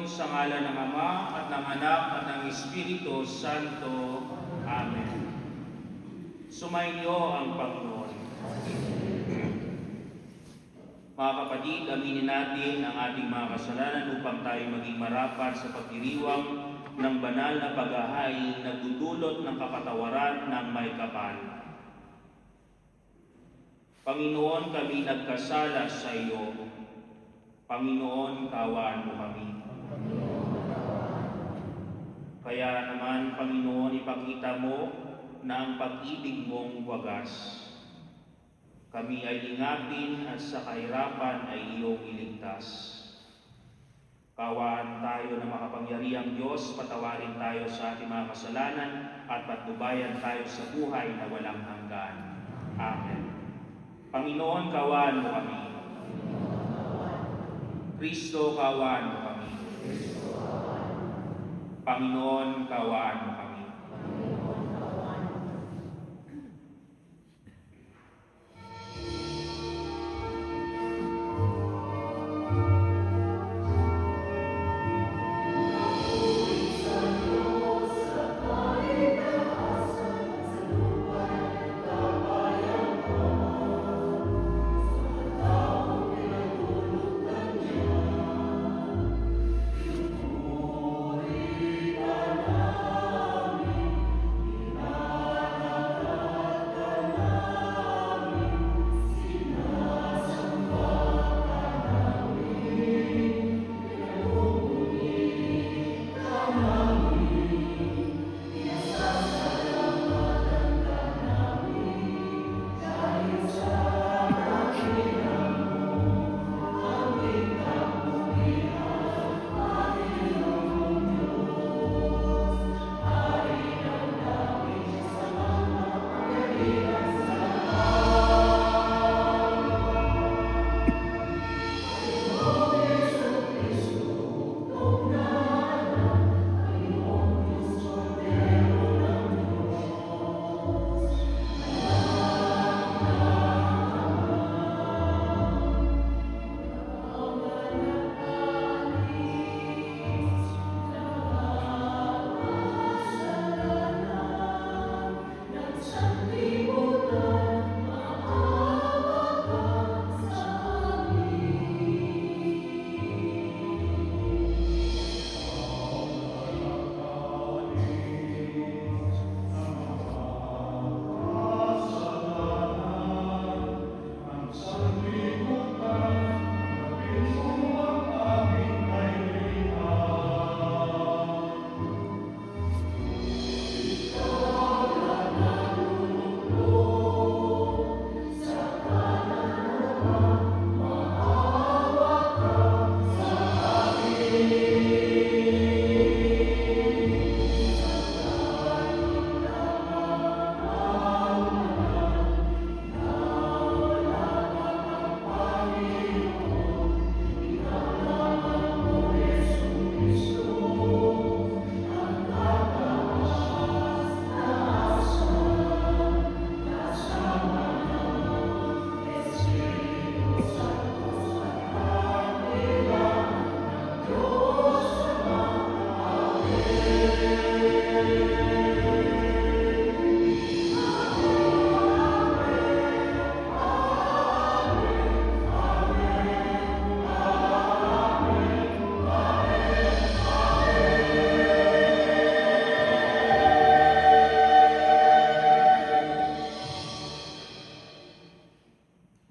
sa ngalan ng Ama at ng Anak at ng Espiritu Santo. Amen. Sumainyo ang Panginoon. Mga kapatid, aminin natin ang ating mga kasalanan upang tayo maging marapat sa pagdiriwang ng banal na paghahain na dudulot ng kapatawaran ng may kapal. Panginoon, kami nagkasala sa iyo. Panginoon, kaawaan mo kami. Kaya naman, Panginoon, ipakita mo na ang pag-ibig mong wagas. Kami ay ingapin at sa kahirapan ay iyong iligtas. Kaawaan tayo ng makapangyarihang Diyos, patawarin tayo sa ating mga kasalanan at patnubayan tayo sa buhay na walang hanggan. Amen. Panginoon, kaawaan mo kami. Kristo, kaawaan mo kami. Panginoon, kaawaan mo kami.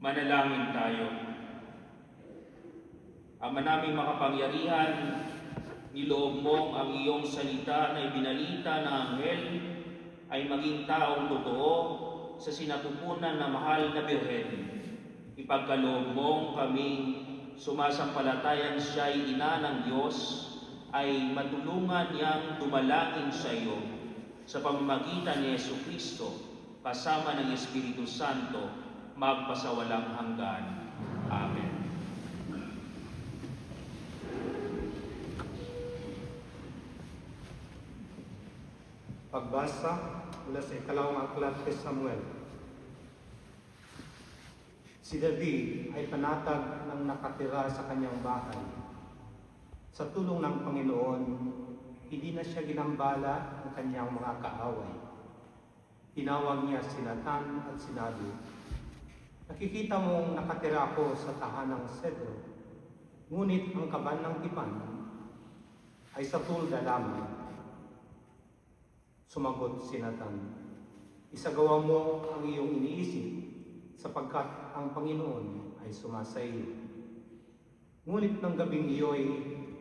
Manalangin tayo. Ama naming makapangyarihan, niloob mo ang iyong salita na ibinalita na anghel ay maging taong totoo sa sinapupunan na mahal na Birhen. Ipagkaloob mong kaming sumasampalatayan siya'y ina ng Diyos ay matulungan niyang dumalangin sa iyo sa pamamagitan ni Jesucristo kasama ng Espiritu Santo magpasawalang hanggan. Amen. Pagbasa mula sa ikalawang aklat kay Samuel. Si David ay panatag ng nakatira sa kanyang bahay. Sa tulong ng Panginoon, hindi na siya ginambala ng kanyang mga kaaway. Tinawag niya si Nathan at sinabi, "Nakikita mong nakatira ako sa tahanang Cedro, ngunit ang kaban ng tipan ay sa tulda lamang." Sumagot si Nathan, "Isagawa mo ang iyong iniisip, sapagkat ang Panginoon ay sumasa iyo." Ngunit ng gabing iyo'y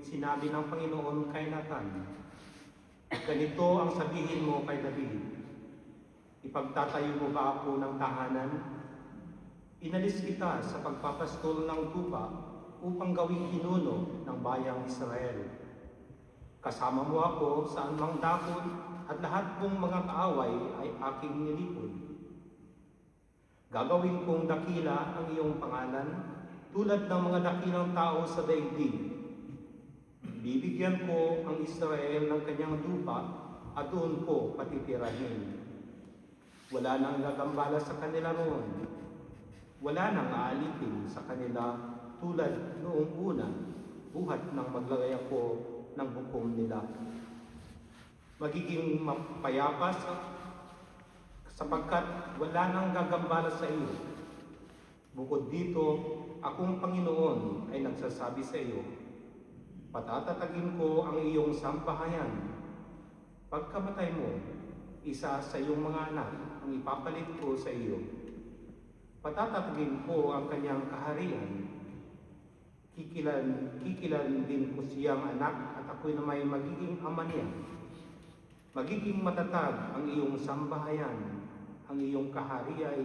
sinabi ng Panginoon kay Nathan, "Ganito ang sabihin mo kay David, ipagtatayo mo ba ako ng tahanan? Inalis kita sa pagpapastol ng tupa upang gawing pinuno ng bayang Israel. Kasama mo ako sa anumang dakot at lahat kong mga kaaway ay aking nilipod. Gagawin kong dakila ang iyong pangalan tulad ng mga dakilang tao sa daigdig. Bibigyan ko ang Israel ng kanyang lupa at doon ko patitirahin. Wala nang gagambala sa kanila roon. Wala nang aalipin sa kanila tulad noong una, buhat nang maglagay ako ng hukom nila. Magiging mapayapas sapagkat wala nang gagambala sa iyo. Bukod dito, akong Panginoon ay nagsasabi sa iyo, patatatagin ko ang iyong sambahayan. Pagkamatay mo, isa sa iyong mga anak ang ipapalit ko sa iyo. Patatatagin ko ang kanyang kaharian. Kikilan din ko siyang anak at ako'y na may magiging ama niya. Magiging matatag ang iyong sambahayan. Ang iyong kaharian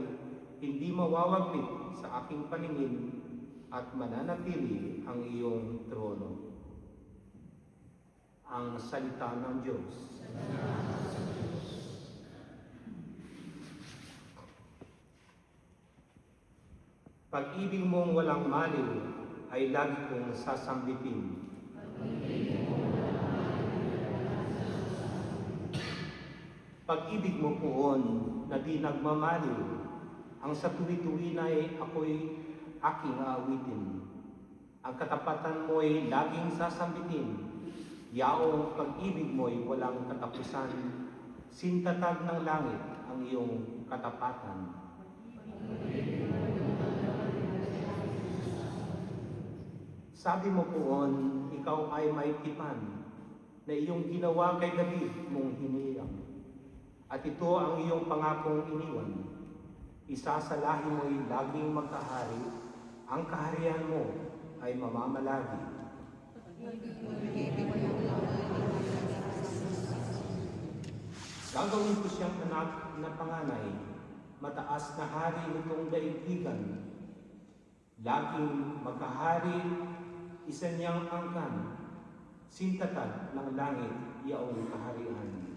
ay hindi mawawaglit sa aking paningin at mananatili ang iyong trono." Ang salita ng Diyos. Pag-ibig mong walang maliw ay lagi kong sasambitin. Pag-ibig mo poon na di nagmamaliw, ang sa tuwi-tuwi na ako'y aking aawitin. Ang katapatan mo'y laging sasambitin, yaong pag-ibig mo'y walang katapusan, sintatag ng langit ang iyong katapatan. Sabi mo poon, ikaw ay may tipan na iyong ginawa kay David mong hinirang. At ito ang iyong pangakong iniwan. Isa sa lahi mo'y laging magkahari, ang kaharian mo ay mamamalagi. Gagawin ko siyang anak na panganay, mataas na hari nitong daigdigan. Laging magkahari, isa niyang angkan, sintatag ng langit yaong kaharian.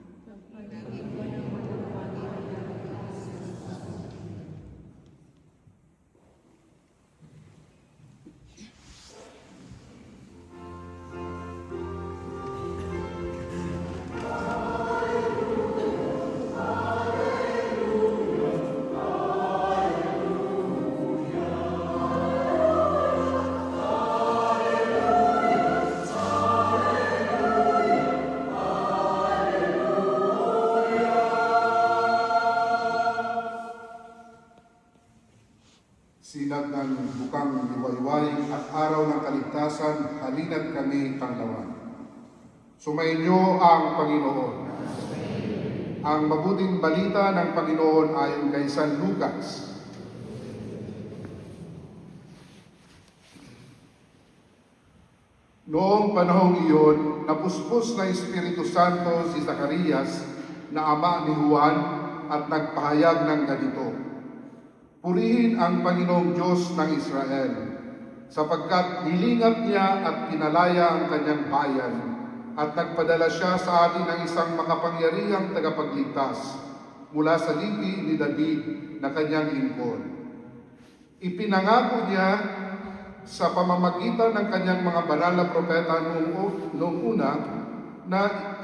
Sinag ng bukang liwayway at araw ng kaligtasan, halina't kami tanglawan. Sumainyo ang Panginoon. Ang mabuting balita ng Panginoon ayon kay San Lucas. Noong panahong iyon, napuspos na Espiritu Santo si Zacarias na ama ni Juan at nagpahayag ng ganito, "Purihin ang Panginoong Diyos ng Israel, sapagkat nilingap niya at pinalaya ang kanyang bayan, at nagpadala siya sa atin ng isang makapangyarihang tagapagligtas mula sa lipi ni David na kanyang lingkod. Ipinangako niya sa pamamagitan ng kanyang mga banal na propeta noong una na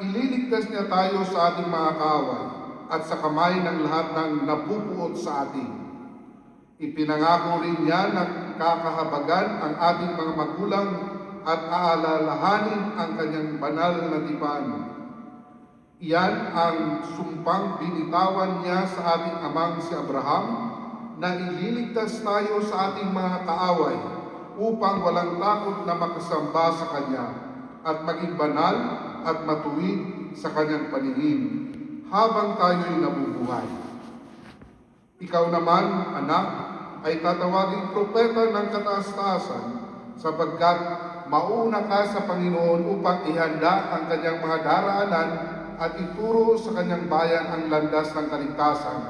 ililigtas niya tayo sa ating mga kaaway at sa kamay ng lahat ng napupuot sa atin. Ipinangako rin niya na kakahabagan ang ating mga magulang at aalalahanin ang kanyang banal na tipan. Iyan ang sumpang binitawan niya sa ating amang si Abraham na ililigtas tayo sa ating mga kaaway upang walang takot na makasamba sa Kanya at maging banal at matuwid sa Kanyang paningin habang tayo'y nabubuhay. Ikaw naman, anak, ay tatawaging propeta ng kataas-taasan sapagkat mauna ka sa Panginoon upang ihanda ang Kanyang mga daraanan at ituro sa Kanyang bayan ang landas ng kaligtasan,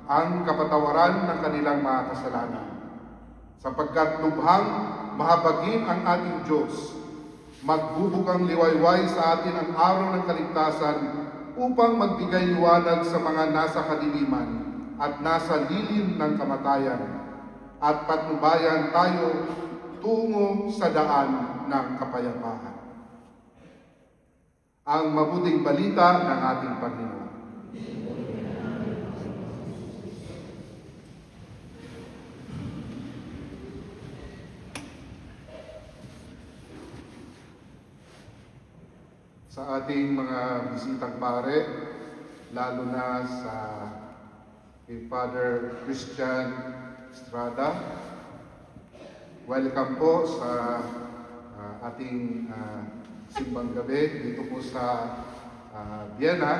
ang kapatawaran ng kanilang mga kasalanan. Sapagkat lubhang mahabagin ang ating Diyos, magbubukang liwayway sa atin ang araw ng kaligtasan upang magbigay liwanag sa mga nasa kadiliman at nasa lilim ng kamatayan, at patnubayan tayo tungo sa daan ng kapayapaan. Ang mabuting balita ng ating Panginoon. Sa ating mga bisitang pare, lalo na sa kay Father Christian Estrada, welcome po sa ating simbang gabi dito po sa Vienna.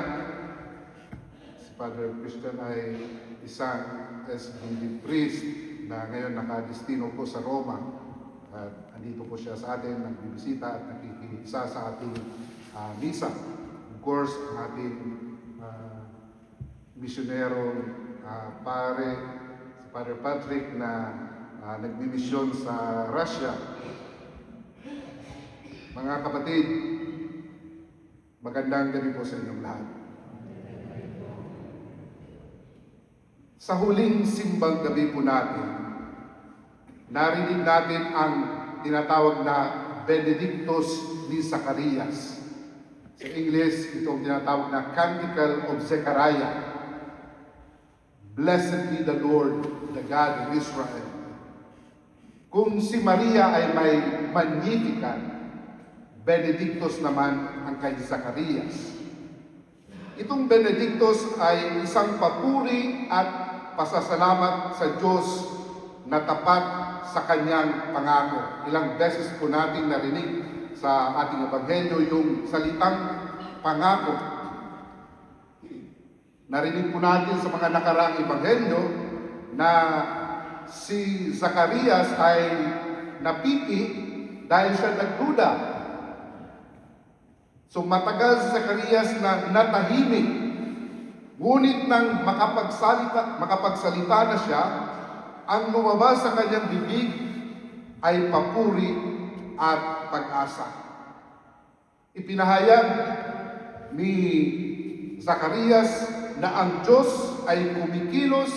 Si Father Christian ay isang SBD priest na ngayon nakadestino po sa Roma. At andito po siya sa atin, nagbibisita at nakikisa sa ating misa. Of course, ang ating misyonero pare, si Father Patrick na nagbimisyon sa Russia. Mga kapatid, magandang gabi po sa inyong lahat. Sa huling simbang gabi po natin, narinig natin ang tinatawag na Benedictus ni Zacarias. Sa English, itong tinatawag na Canticle of Zechariah. Blessed be the Lord, the God of Israel. Kung si Maria ay may Magnificat, Benedictus naman ang kay Zacarias. Itong Benedictus ay isang papuri at pasasalamat sa Diyos na tapat sa kanyang pangako. Ilang beses po natin narinig sa ating ebanghelyo yung salitang pangako. Narinig po natin sa mga nakaraang ebanghelyo na si Zacarias ay napiti dahil siya nagduda. So matagal si Zacarias na natahimik, ngunit nang makapagsalita na siya, ang lumabas sa kanyang bibig ay papuri at pag-asa. Ipinahayag ni Zacarias na ang Diyos ay kumikilos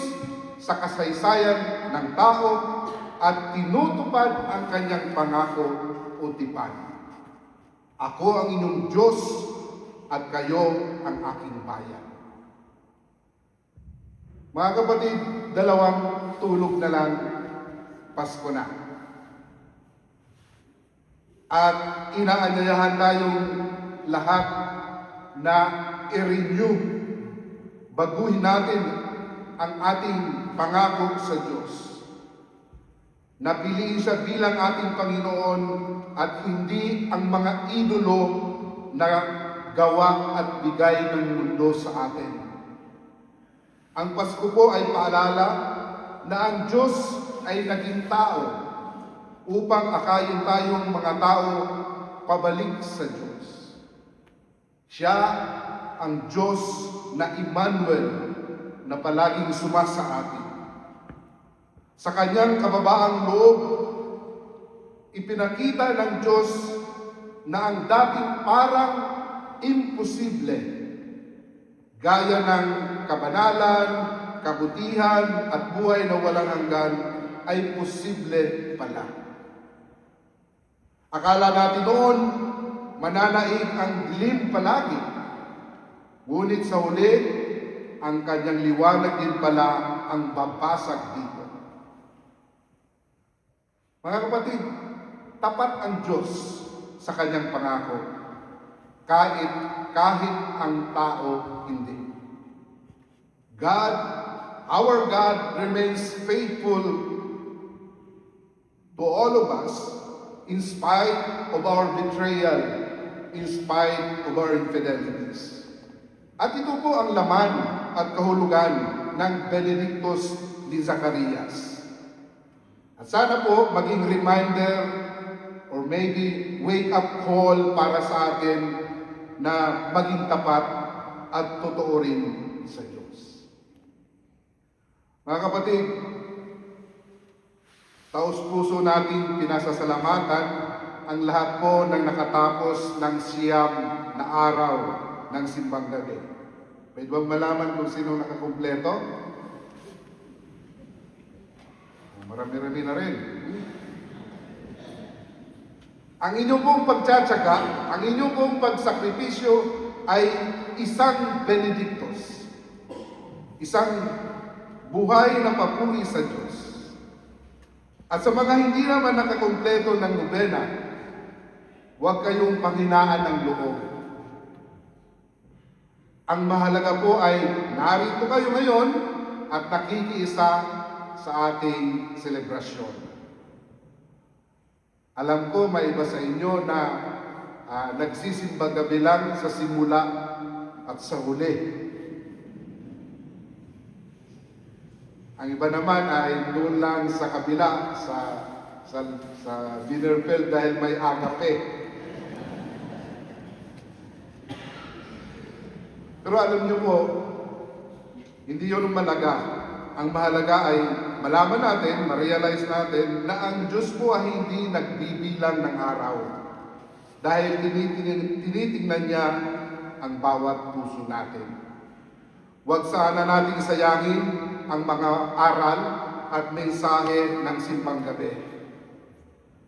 sa kasaysayan ng tao at tinutupad ang kanyang pangako o tipan. Ako ang inyong Diyos at kayo ang aking bayan. Mga kapatid, dalawang tulog na lang, Pasko na. At inaanyayahan tayong lahat na i-renew, baguhin natin ang ating pangako sa Diyos. Napiliin siya bilang ating Panginoon at hindi ang mga idolo na gawa at bigay ng mundo sa atin. Ang Pasko po ay paalala na ang Diyos ay naging tao upang akayin tayong mga tao pabalik sa Diyos. Siya ang Diyos na Emmanuel na palaging sumasa atin. Sa kanyang kababaang loob, ipinakita ng Diyos na ang dating parang imposible, gaya ng kabanalan, kabutihan at buhay na walang hanggan, ay posible pala. Akala natin noon, mananaig ang dilim palagi. Ngunit sa huli, ang kanyang liwanag din pala ang babasag dito. Mga kapatid, tapat ang Diyos sa kanyang pangako, kahit ang tao hindi. God, our God remains faithful to all of us in spite of our betrayal, in spite of our infidelities. At ito po ang laman at kahulugan ng Benedictus ni Zacarias. At sana po maging reminder or maybe wake-up call para sa atin na maging tapat at totoo rin sa Diyos. Mga kapatid, taos-puso nating pinasasalamatan ang lahat po ng nakatapos ng siyam na araw ng simbang gabi. Pwede bang malaman kung sino nakakumpleto? Marami-rami na rin. Ang inyong pong pagtsatsaga, ang inyong pong pagsakripisyo ay isang benedictus. Isang buhay na papuri sa Diyos. At sa mga hindi naman nakakumpleto ng nobena, huwag kayong panghinaan ng loob. Ang mahalaga po ay narito kayo ngayon at nakikiisa sa ating selebrasyon. Alam ko may iba sa inyo na nagsisimba gabi lang sa simula at sa huli. Ang iba naman ay doon lang sa kabila, sa dinner field dahil may agape. Pero alam niyo po, hindi yun ang mahalaga. Ang mahalaga ay malaman natin, ma-realize natin na ang Diyos po ay hindi nagbibilang ng araw. Dahil tinitingnan niya ang bawat puso natin. Huwag sana nating sayangin ang mga aral at mensahe ng simbang gabi.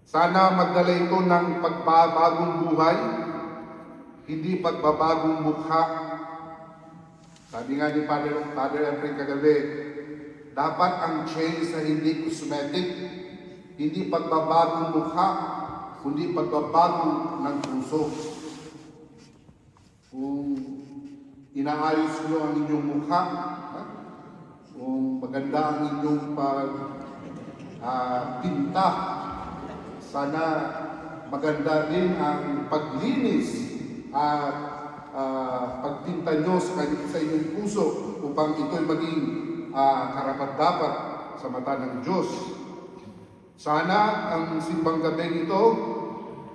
Sana magdala ito ng pagbabagong buhay, hindi pagbabagong mukha. Sabi nga ni Father Efren kagabi, dapat ang change ay hindi cosmetic, hindi pagbabagong mukha, kundi pagbabago ng puso. Kung inaayos nyo ang inyong mukha, kung maganda ang inyong pagpinta, sana maganda din ang paglinis at pagpinta nyo sa inyong puso upang ito'y maging karapat-dapat sa mata ng Diyos. Sana ang simbang gabi ito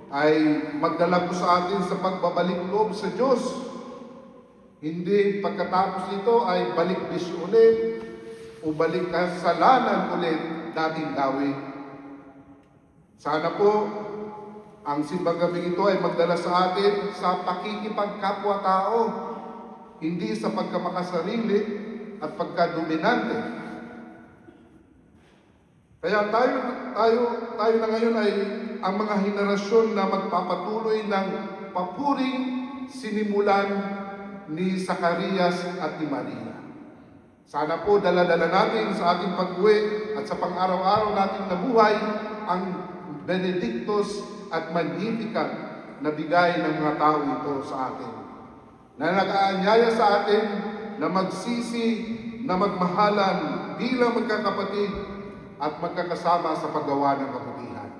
ay magdala po sa atin sa pagbabalik loob sa Diyos. Hindi pagkatapos nito ay balik bisyo ulit o balik kasalanan ulit dating gawin. Sana po ang simbang gabi ito ay magdala sa atin sa pakikipagkapwa-tao, hindi sa pagkamakasarili at pagkadominante. Kaya tayo na ngayon ay ang mga henerasyon na magpapatuloy ng papuring sinimulan ni Zacarias at ni Maria. Sana po dala-dala natin sa ating pag-uwi at sa pang-araw-araw nating nabuhay ang Benedictus at Magnificat na bigay ng mga tao ito sa atin. Na nag-aanyaya sa atin na magsisi, na magmahalan bilang magkakapatid at magkakasama sa paggawa ng kabutihan.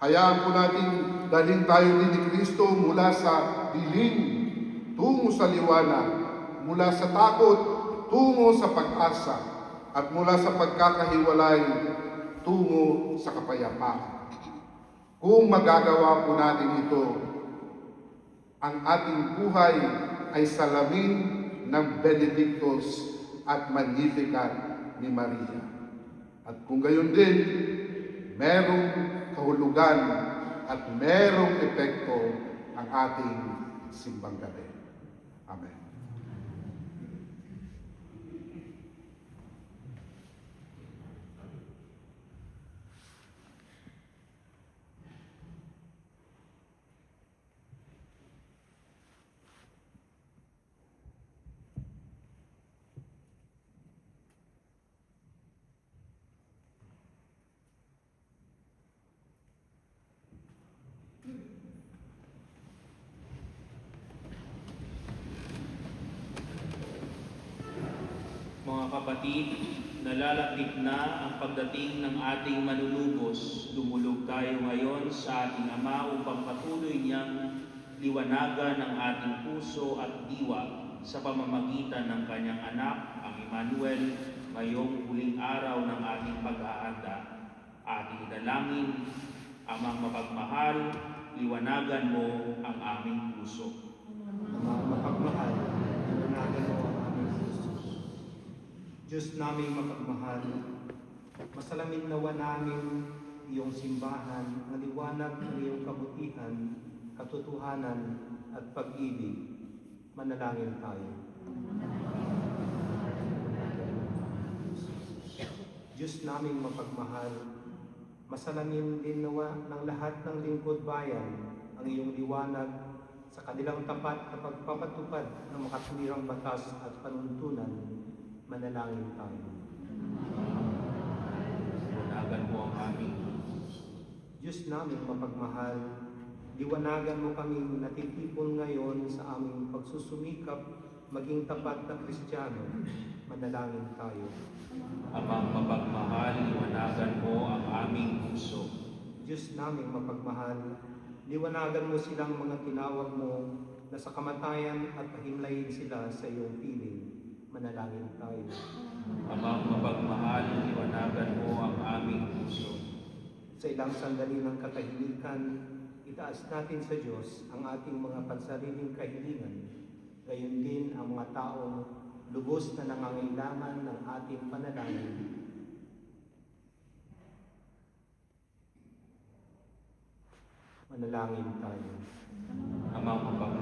Hayaan po natin dalhin tayo ni Kristo mula sa dilim tungo sa liwanag, mula sa takot tungo sa pag-asa, at mula sa pagkakahiwalay tungo sa kapayapaan. Kung magagawa po natin ito, ang ating buhay ay salamin ng Benedictus at Magnificat ni Maria. At kung gayon din, merong kahulugan at merong epekto ang ating simbang gabi. Amen. kapatid, nalalapit na ang pagdating ng ating manunubos. Lumulog tayo ngayon sa ating Ama upang patuloy niyang liwanagan ang ating puso at diwa sa pamamagitan ng kanyang anak, ang Emmanuel, ngayong huling araw ng ating paghahanda. Ating idalangin, Amang mapagmahal, liwanagan mo ang aming puso. Amang mapagmahal, liwanagan mo ang aming puso. Diyos naming mapagmahal, masalamin nawa namin iyong simbahan, ang liwanag ng iyong kabutihan, katotohanan at pag-ibig. Manalangin tayo. Diyos naming mapagmahal, masalamin din nawa ng lahat ng lingkod bayan ang iyong liwanag sa kanilang tapat na pagpapatupad ng makatwirang batas at panuntunan. Manalangin tayo. Liwanagan mo ang aming Diyos naming mapagmahal, liwanagan mo kaming natitipon ngayon sa aming pagsusumikap maging tapat na Kristiyano. Manalangin tayo. Amang mapagmahal, liwanagan mo ang aming puso. Diyos naming mapagmahal, liwanagan mo silang mga tinawag mo na sa kamatayan at pahimlayin sila sa iyong piling. Manalangin tayo. Amang mapagmahal, liwanagan mo ang aming puso. Sa ilang sandali ng katahimikan, itaas natin sa Diyos ang ating mga pansariling kahilingan. Gayon din ang mga taong lubos na nangangailangan ng ating panalangin. Manalangin tayo. Amang mapagmahal,